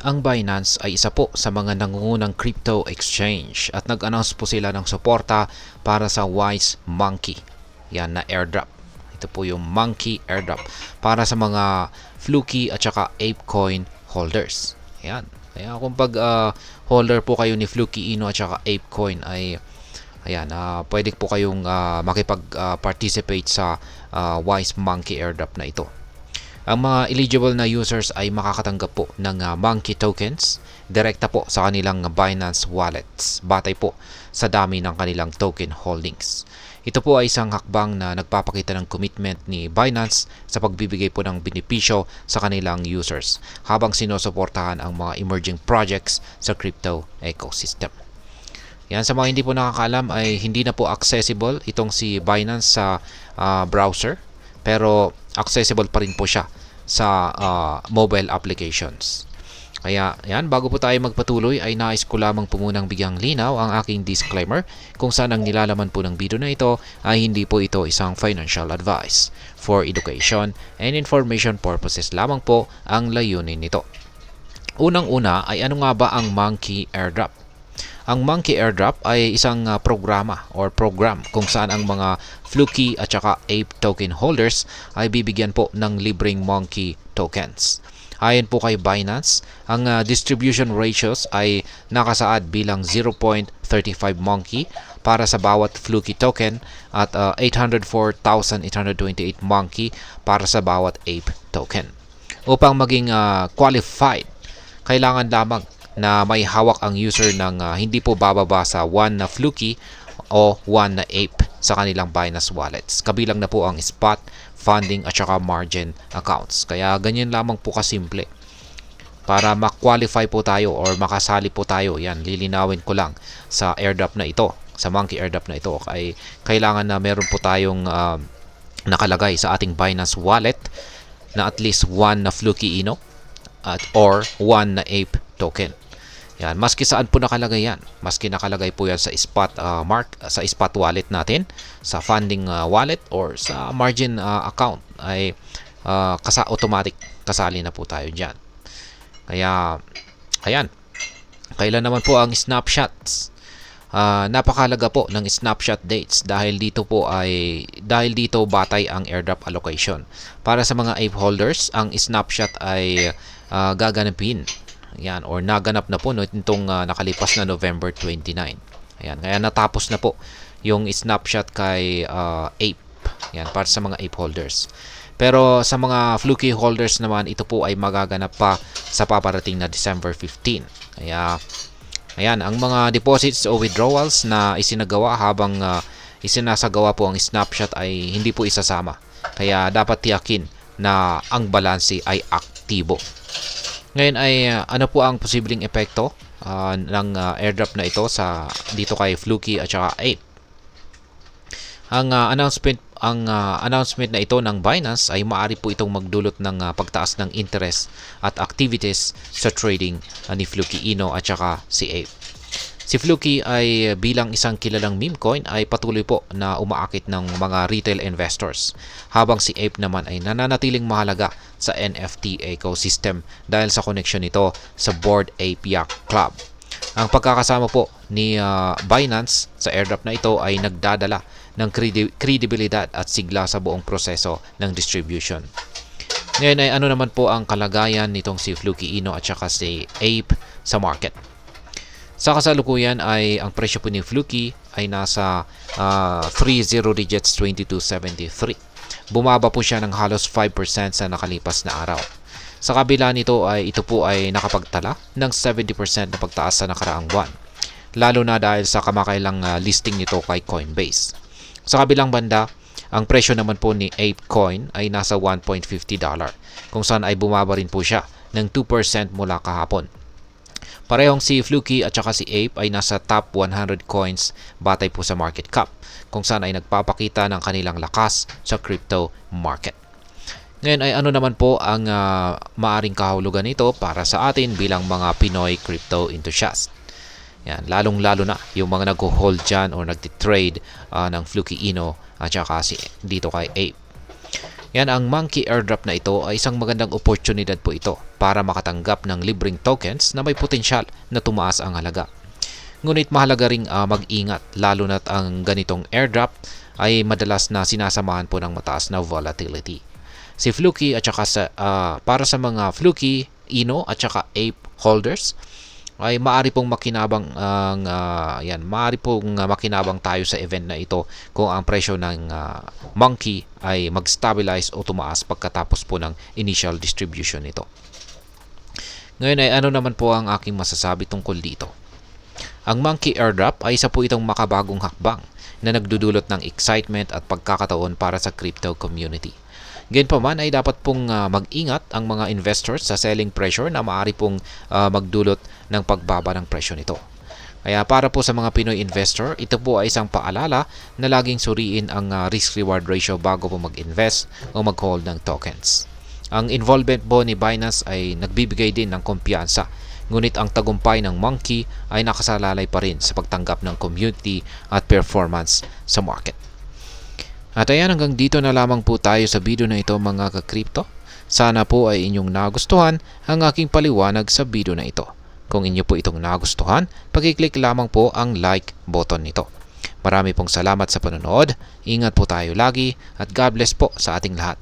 Ang Binance ay isa po sa mga nangungunang crypto exchange at nag-announce po sila ng suporta para sa Wise Monkey. Yan na airdrop. Ito po yung Monkey airdrop para sa mga Fluky at saka ApeCoin holders. Yan. Kaya kung pag holder po kayo ni Fluky Ino at saka ApeCoin ay ayan, pwede po kayong makipag-participate sa Wise Monkey airdrop na ito. Ang mga eligible na users ay makakatanggap po ng Monkey tokens direkta po sa kanilang Binance wallets batay po sa dami ng kanilang token holdings. Ito po ay isang hakbang na nagpapakita ng commitment ni Binance sa pagbibigay po ng benepisyo sa kanilang users habang sinusuportahan ang mga emerging projects sa crypto ecosystem. Yan, sa mga hindi po nakakaalam ay hindi na po accessible itong si Binance sa browser, pero accessible pa rin po siya sa mobile applications. Kaya yan, bago po tayo magpatuloy ay nais ko lamang po munang bigyang linaw ang aking disclaimer kung saan ang nilalaman po ng video na ito ay hindi po ito isang financial advice. For education and information purposes lamang po ang layunin nito. Unang-una ay ano nga ba ang Monkey Airdrop? Ang Monkey Airdrop ay isang programa or program kung saan ang mga Fluky at saka Ape token holders ay bibigyan po ng libreng Monkey tokens. Ayon po kay Binance, ang distribution ratios ay nakasaad bilang 0.35 Monkey para sa bawat Fluky token at 804,828 Monkey para sa bawat Ape token. Upang maging qualified, kailangan lamang na may hawak ang user ng hindi po bababa sa 1 na Fluky o 1 na Ape sa kanilang Binance wallets. Kabilang na po ang spot, funding at saka margin accounts. Kaya ganyan lamang po kasimple. Para ma-qualify po tayo or makasali po tayo, yan, lilinawin ko lang sa airdrop na ito, sa Monkey airdrop na ito, ay kailangan na meron po tayong nakalagay sa ating Binance wallet na at least 1 na Fluky Ino at or 1 na Ape token. Yan, maski saan po nakalagay yan. Maski nakalagay po yan sa spot sa spot wallet natin, sa funding wallet or sa margin account ay automatic kasali na po tayo diyan. Kaya ayan. Kailan naman po ang snapshots? Napakalaga po ng snapshot dates dahil dito batay ang airdrop allocation. Para sa mga Ape holders, ang snapshot ay gaganapin. Yan, or naganap na po nitong nakalipas na November 29. Ayan, kaya natapos na po yung snapshot kay Ape. Yan, para sa mga Ape holders. Pero sa mga Fluky holders naman, ito po ay magaganap pa sa paparating na December 15. Kaya ayan, ang mga deposits o withdrawals na isinagawa habang isinasagawa po ang snapshot ay hindi po isasama. Kaya dapat tiyakin na ang balanse ay aktibo. Ngayon ay ano po ang posibleng epekto ng airdrop na ito dito kay Fluky at saka Ape. Ang announcement na ito ng Binance ay maaari po itong magdulot ng pagtaas ng interest at activities sa trading ni Fluky Ino at saka si Ape. Si Fluky ay bilang isang kilalang meme coin ay patuloy po na umaakit ng mga retail investors, habang si Ape naman ay nananatiling mahalaga sa NFT ecosystem dahil sa connection nito sa Bored Ape Yacht Club. Ang pagkakasama po ni Binance sa airdrop na ito ay nagdadala ng kredibilidad at sigla sa buong proseso ng distribution. Ngayon ay ano naman po ang kalagayan nitong si Fluky Ino at saka si Ape sa market. Sa kasalukuyan ay ang presyo po ni Fluky ay nasa 30 digits 22.73. Bumaba po siya ng halos 5% sa nakalipas na araw. Sa kabila nito ay ito po ay nakapagtala ng 70% na pagtaas sa nakaraang buwan, lalo na dahil sa kamakailang listing nito kay Coinbase. Sa kabilang banda, ang presyo naman po ni ApeCoin ay nasa $1.50, kung saan ay bumaba rin po siya ng 2% mula kahapon. Parehong si Fluky at saka si Ape ay nasa top 100 coins batay po sa market cap, kung saan ay nagpapakita ng kanilang lakas sa crypto market. Ngayon ay ano naman po ang maaring kahulugan nito para sa atin bilang mga Pinoy crypto enthusiast. Yan, lalong-lalo na yung mga nag-hold dyan o nag-trade ng Fluky Ino at saka dito kay Ape. Yan, ang Monkey airdrop na ito ay isang magandang oportunidad po ito para makatanggap ng libreng tokens na may potensyal na tumaas ang halaga. Ngunit mahalaga ring mag-ingat lalo na't ang ganitong airdrop ay madalas na sinasamahan po ng mataas na volatility. Si Fluky at saka para sa mga Fluky, Ino at saka Ape holders ay maaari pong makinabang makinabang tayo sa event na ito kung ang presyo ng Monkey ay mag-stabilize o tumaas pagkatapos po ng initial distribution nito. Ngayon ay ano naman po ang aking masasabi tungkol dito? Ang Monkey airdrop ay isa po itong makabagong hakbang na nagdudulot ng excitement at pagkakataon para sa crypto community. Gayunpaman ay dapat pong mag-ingat ang mga investors sa selling pressure na maaari pong magdulot ng pagbaba ng presyo nito. Kaya para po sa mga Pinoy investor, ito po ay isang paalala na laging suriin ang risk-reward ratio bago po mag-invest o mag-hold ng tokens. Ang involvement po ni Binance ay nagbibigay din ng kumpiyansa, ngunit ang tagumpay ng Monkey ay nakasalalay pa rin sa pagtanggap ng community at performance sa market. At ayan, hanggang dito na lamang po tayo sa video na ito mga ka-crypto. Sana po ay inyong nagustuhan ang aking paliwanag sa video na ito. Kung inyo po itong nagustuhan, pag-click lamang po ang like button nito. Marami pong salamat sa panonood, ingat po tayo lagi at God bless po sa ating lahat.